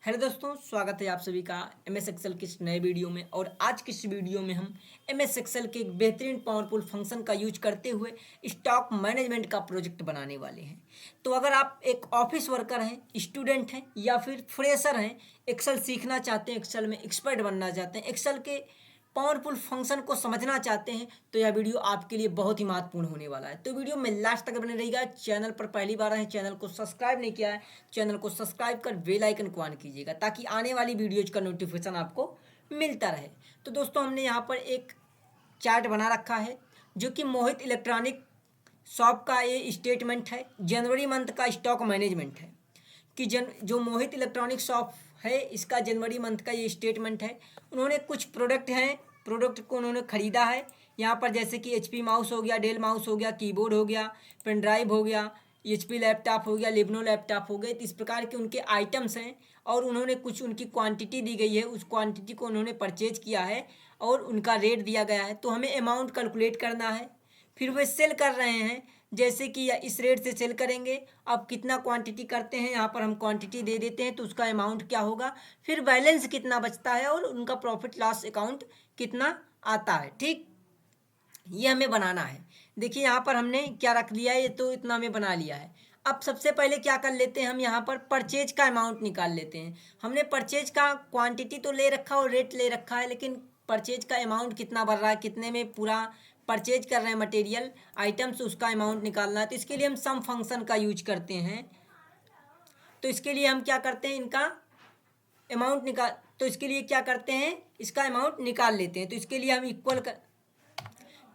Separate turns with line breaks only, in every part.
Hello दोस्तों, स्वागत है आप सभी का एम एस एक्सेल के इस नए वीडियो में। और आज की इस वीडियो में हम एम एस एक्सेल के एक बेहतरीन पावरफुल फंक्शन का यूज करते हुए स्टॉक मैनेजमेंट का प्रोजेक्ट बनाने वाले हैं। तो अगर आप एक ऑफिस वर्कर हैं, स्टूडेंट हैं या फिर फ्रेशर हैं, एक्सेल सीखना चाहते हैं, एक्सेल में एक्सपर्ट बनना चाहते हैं, एक्सेल के पावरफुल फंक्शन को समझना चाहते हैं, तो यह वीडियो आपके लिए बहुत ही महत्वपूर्ण होने वाला है। तो वीडियो में लास्ट तक बने रहिएगा। चैनल पर पहली बार आए, चैनल को सब्सक्राइब नहीं किया है, चैनल को सब्सक्राइब कर बेल आइकन को ऑन कीजिएगा ताकि आने वाली वीडियोज का नोटिफिकेशन आपको मिलता रहे। तो दोस्तों, हमने यहाँ पर एक चार्ट बना रखा है जो कि मोहित इलेक्ट्रॉनिक शॉप का ये स्टेटमेंट है, जनवरी मंथ का स्टॉक मैनेजमेंट है कि जो मोहित इलेक्ट्रॉनिक शॉप है, इसका जनवरी मंथ का ये स्टेटमेंट है। उन्होंने कुछ प्रोडक्ट हैं, प्रोडक्ट को उन्होंने ख़रीदा है। यहाँ पर जैसे कि HP माउस हो गया, डेल माउस हो गया, कीबोर्ड हो गया, पेन ड्राइव हो गया, HP लैपटॉप हो गया, लिबनो लैपटॉप हो गए। तो इस प्रकार के उनके आइटम्स हैं और उन्होंने कुछ उनकी क्वांटिटी दी गई है, उस क्वांटिटी को उन्होंने परचेज किया है और उनका रेट दिया गया है। तो हमें अमाउंट कैलकुलेट करना है। फिर वे सेल कर रहे हैं, जैसे कि इस रेट से सेल करेंगे। अब कितना क्वांटिटी करते हैं, यहाँ पर हम क्वांटिटी दे देते हैं तो उसका अमाउंट क्या होगा, फिर बैलेंस कितना बचता है और उनका प्रॉफिट लॉस अकाउंट कितना आता है। ठीक, ये हमें बनाना है। देखिए यहाँ पर हमने क्या रख लिया है, ये तो इतना हमें बना लिया है। अब सबसे पहले क्या कर लेते हैं, हम यहाँ पर परचेज का अमाउंट निकाल लेते हैं। हमने परचेज का क्वांटिटी तो ले रखा और रेट ले रखा है, लेकिन परचेज का अमाउंट कितना बढ़ रहा है, कितने में पूरा परचेज कर रहे हैं मटेरियल आइटम्स, उसका अमाउंट निकालना है। तो इसके लिए हम सम फंक्शन का यूज करते हैं। तो इसके लिए हम क्या करते हैं, इनका अमाउंट निकाल तो इसके लिए क्या करते हैं, इसका अमाउंट निकाल लेते हैं। तो इसके लिए हम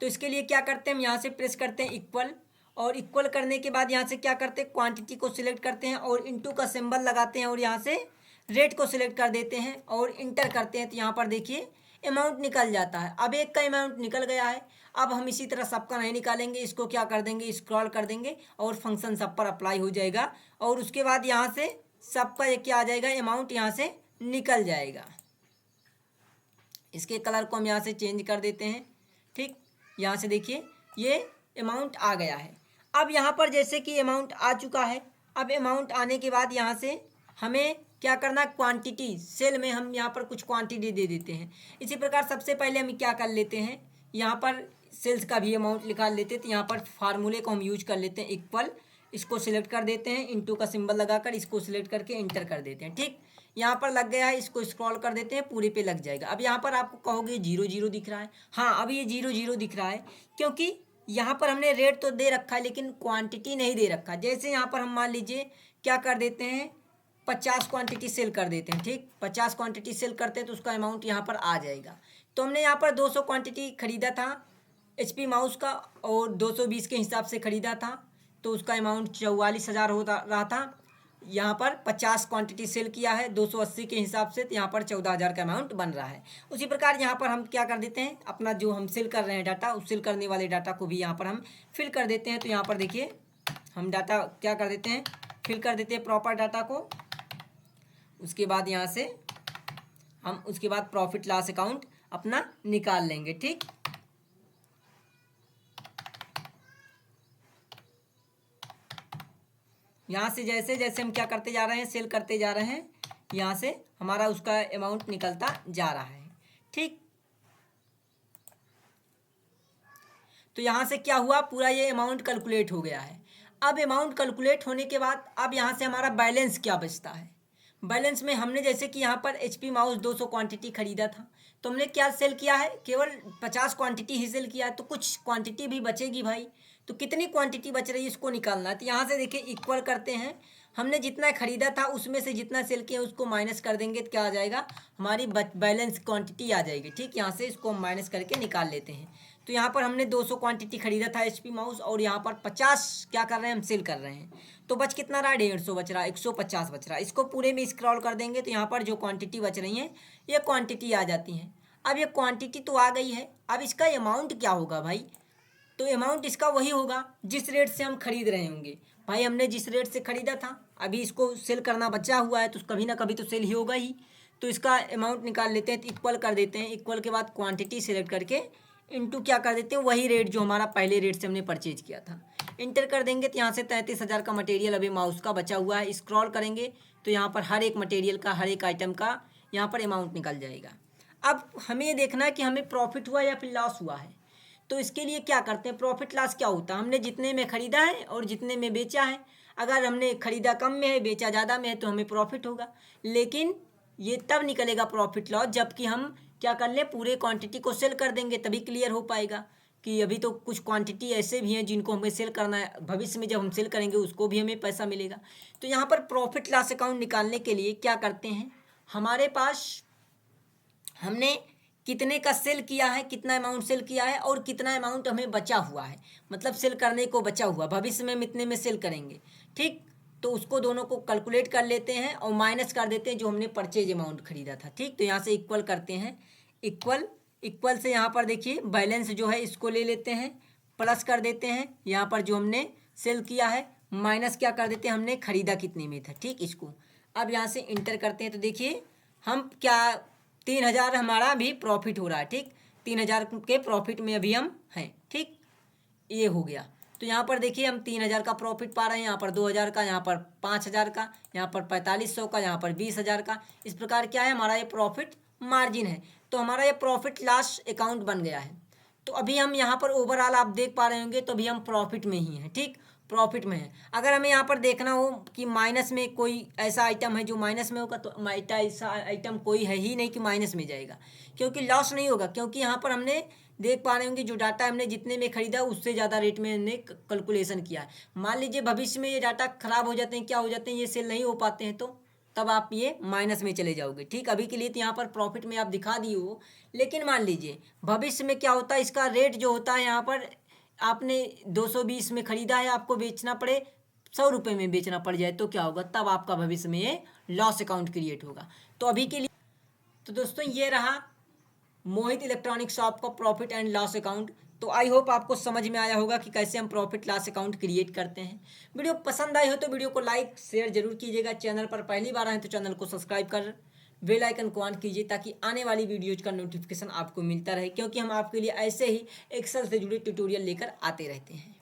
तो इसके लिए क्या करते हैं, हम यहाँ से प्रेस करते हैं इक्वल, और इक्वल करने के बाद यहाँ से क्या करते हैं, क्वांटिटी को सिलेक्ट करते हैं और इनटू का सिंबल लगाते हैं और यहाँ से रेट को सिलेक्ट कर देते हैं और इंटर करते हैं। तो यहाँ पर देखिए अमाउंट निकल जाता है। अब एक का अमाउंट निकल गया है। अब हम इसी तरह सबका नहीं निकालेंगे, इसको क्या कर देंगे, स्क्रॉल कर देंगे और फंक्शन सब पर अप्लाई हो जाएगा। और उसके बाद यहाँ से सबका एक क्या आ जाएगा, अमाउंट यहाँ से निकल जाएगा। इसके कलर को हम यहाँ से चेंज कर देते हैं। ठीक, यहाँ से देखिए ये अमाउंट आ गया है। अब यहाँ पर जैसे कि अमाउंट आ चुका है, अब अमाउंट आने के बाद यहाँ से हमें क्या करना, क्वांटिटी सेल में हम यहाँ पर कुछ क्वांटिटी दे देते हैं। इसी प्रकार सबसे पहले हम क्या कर लेते हैं, यहाँ पर सेल्स का भी अमाउंट निकाल लेते हैं। तो यहाँ पर फार्मूले को हम यूज कर लेते हैं इक्वल, इसको सिलेक्ट कर देते हैं, इंटू का सिंबल लगाकर इसको सिलेक्ट करके इंटर कर देते हैं। ठीक, यहाँ पर लग गया है, इसको स्क्रॉल कर देते हैं, पूरे पे लग जाएगा। अब यहाँ पर आपको कहोगे 0 0 दिख रहा है। हाँ, अब ये 0 0 दिख रहा है क्योंकि यहाँ पर हमने रेट तो दे रखा है लेकिन क्वांटिटी नहीं दे रखा। जैसे यहाँ पर हम मान लीजिए क्या कर देते हैं, 50 क्वांटिटी सेल कर देते हैं। ठीक, 50 क्वांटिटी सेल करते हैं तो उसका अमाउंट यहाँ पर आ जाएगा। तो हमने यहाँ पर 200 क्वांटिटी खरीदा था HP माउस का और 220 के हिसाब से खरीदा था, तो उसका अमाउंट 44,000 होता रहा था। यहाँ पर 50 क्वांटिटी सेल किया है 280 के हिसाब से, तो यहाँ पर 14,000 का अमाउंट बन रहा है। उसी प्रकार यहाँ पर हम क्या कर देते हैं, अपना जो हम सेल कर रहे हैं डाटा, उस सेल करने वाले डाटा को भी यहाँ पर हम फिल कर देते हैं। तो यहाँ पर देखिए हम डाटा क्या कर देते हैं, फिल कर देते हैं प्रॉपर डाटा को। उसके बाद यहाँ से हम उसके बाद प्रॉफिट लॉस अकाउंट अपना निकाल लेंगे। ठीक, यहाँ से जैसे जैसे हम क्या करते जा रहे हैं, सेल करते जा रहे हैं, यहाँ से हमारा उसका अमाउंट निकलता जा रहा है। ठीक, तो यहाँ से क्या हुआ, पूरा ये अमाउंट कैलकुलेट हो गया है। अब अमाउंट कैलकुलेट होने के बाद अब यहाँ से हमारा बैलेंस क्या बचता है। बैलेंस में हमने जैसे कि यहाँ पर HP माउस 200 क्वांटिटी खरीदा था, तो हमने क्या सेल किया है, केवल 50 क्वांटिटी ही सेल किया है। तो कुछ क्वांटिटी भी बचेगी भाई, तो कितनी क्वांटिटी बच रही है इसको निकालना है। तो यहाँ से देखिए इक्वल करते हैं, हमने जितना खरीदा था उसमें से जितना सेल किया उसको माइनस कर देंगे तो क्या आ जाएगा, हमारी बैलेंस क्वांटिटी आ जाएगी। ठीक, यहाँ से इसको माइनस करके निकाल लेते हैं। तो यहाँ पर हमने 200 क्वांटिटी खरीदा था HP माउस और यहाँ पर 50 क्या कर रहे हैं, हम सेल कर रहे हैं। तो बच कितना रहा, 150 बच रहा, 150 बच रहा। इसको पूरे में स्क्रॉल कर देंगे तो यहाँ पर जो क्वांटिटी बच रही है ये क्वांटिटी आ जाती है। अब ये क्वांटिटी तो आ गई है, अब इसका अमाउंट क्या होगा भाई, तो अमाउंट इसका वही होगा जिस रेट से हम खरीद रहे होंगे। भाई हमने जिस रेट से खरीदा था, अभी इसको सेल करना बचा हुआ है तो कभी ना कभी तो सेल ही होगा ही। तो इसका अमाउंट निकाल लेते हैं, तो इक्वल कर देते हैं, इक्वल के बाद क्वांटिटी सेलेक्ट करके इंटू क्या कर देते हैं, वही रेट जो हमारा पहले रेट से हमने परचेज किया था, इंटर कर देंगे। तो यहाँ से 33,000 का मटेरियल अभी माउस का बचा हुआ है। स्क्रॉल करेंगे तो यहाँ पर हर एक मटेरियल का, हर एक आइटम का यहाँ पर अमाउंट निकल जाएगा। अब हमें ये देखना है कि हमें प्रॉफिट हुआ या फिर लॉस हुआ है। तो इसके लिए क्या करते हैं, प्रॉफिट लॉस क्या होता है, हमने जितने में ख़रीदा है और जितने में बेचा है। अगर हमने ख़रीदा कम में है, बेचा ज़्यादा में है, तो हमें प्रॉफिट होगा। लेकिन ये तब निकलेगा प्रॉफिट लॉस जबकि हम क्या कर लें, पूरे क्वांटिटी को सेल कर देंगे, तभी क्लियर हो पाएगा कि अभी तो कुछ क्वांटिटी ऐसे भी हैं जिनको हमें सेल करना है, भविष्य में जब हम सेल करेंगे उसको भी हमें पैसा मिलेगा। तो यहाँ पर प्रॉफिट लॉस अकाउंट निकालने के लिए क्या करते हैं, हमारे पास हमने कितने का सेल किया है, कितना अमाउंट सेल किया है और कितना अमाउंट हमें बचा हुआ है, मतलब सेल करने को बचा हुआ, भविष्य में हम इतने में सेल करेंगे, ठीक। तो उसको दोनों को कैलकुलेट कर लेते हैं और माइनस कर देते हैं जो हमने परचेज अमाउंट खरीदा था, ठीक। तो यहाँ से इक्वल करते हैं, इक्वल से यहाँ पर देखिए बैलेंस जो है इसको ले लेते हैं, प्लस कर देते हैं यहाँ पर जो हमने सेल किया है, माइनस क्या कर देते हैं, हमने खरीदा कितने में था, ठीक। इसको अब यहाँ से इंटर करते हैं तो देखिए हम क्या 3000 हमारा भी प्रॉफिट हो रहा है, ठीक। 3000 के प्रॉफिट में अभी हम हैं, ठीक। ये हो गया। तो यहाँ पर देखिए हम 3000 का प्रॉफिट पा रहे हैं, यहाँ पर 2000 का, यहाँ पर 5000 का, यहाँ पर 4500 का, यहाँ पर 20000 का। इस प्रकार क्या है, हमारा ये प्रॉफिट मार्जिन है। तो हमारा ये प्रॉफिट लॉस अकाउंट बन गया है। तो अभी हम यहाँ पर ओवरऑल आप देख पा रहे होंगे, तो अभी हम प्रॉफिट में ही हैं, ठीक, प्रॉफिट में है। अगर हमें यहाँ पर देखना हो कि माइनस में कोई ऐसा आइटम है जो माइनस में होगा, तो ऐसा आइटम कोई है ही नहीं कि माइनस में जाएगा, क्योंकि लॉस नहीं होगा, क्योंकि यहाँ पर हमने देख पा रहे होंगे जो डाटा हमने जितने में खरीदा उससे ज़्यादा रेट में हमने कैलकुलेशन किया है। मान लीजिए भविष्य में ये डाटा खराब हो जाते हैं, क्या हो जाते हैं, ये सेल नहीं हो पाते हैं, तो तब आप ये माइनस में चले जाओगे, ठीक। अभी के लिए तो यहाँ पर प्रॉफिट में आप दिखा दिए हो, लेकिन मान लीजिए भविष्य में क्या होता है, इसका रेट जो होता है, यहाँ पर आपने 220 में ख़रीदा है, आपको बेचना पड़े 100 रुपये में बेचना पड़ जाए, तो क्या होगा, तब आपका भविष्य में ये लॉस अकाउंट क्रिएट होगा। तो अभी के लिए तो दोस्तों ये रहा मोहित इलेक्ट्रॉनिक शॉप का प्रॉफिट एंड लॉस अकाउंट। तो आई होप आपको समझ में आया होगा कि कैसे हम प्रॉफिट लॉस अकाउंट क्रिएट करते हैं। वीडियो पसंद आई हो तो वीडियो को लाइक शेयर जरूर कीजिएगा। चैनल पर पहली बार आए तो चैनल को सब्सक्राइब कर बेल आइकन को ऑन कीजिए ताकि आने वाली वीडियोज का नोटिफिकेशन आपको मिलता रहे, क्योंकि हम आपके लिए ऐसे ही एक्सेल से जुड़े ट्यूटोरियल लेकर आते रहते हैं।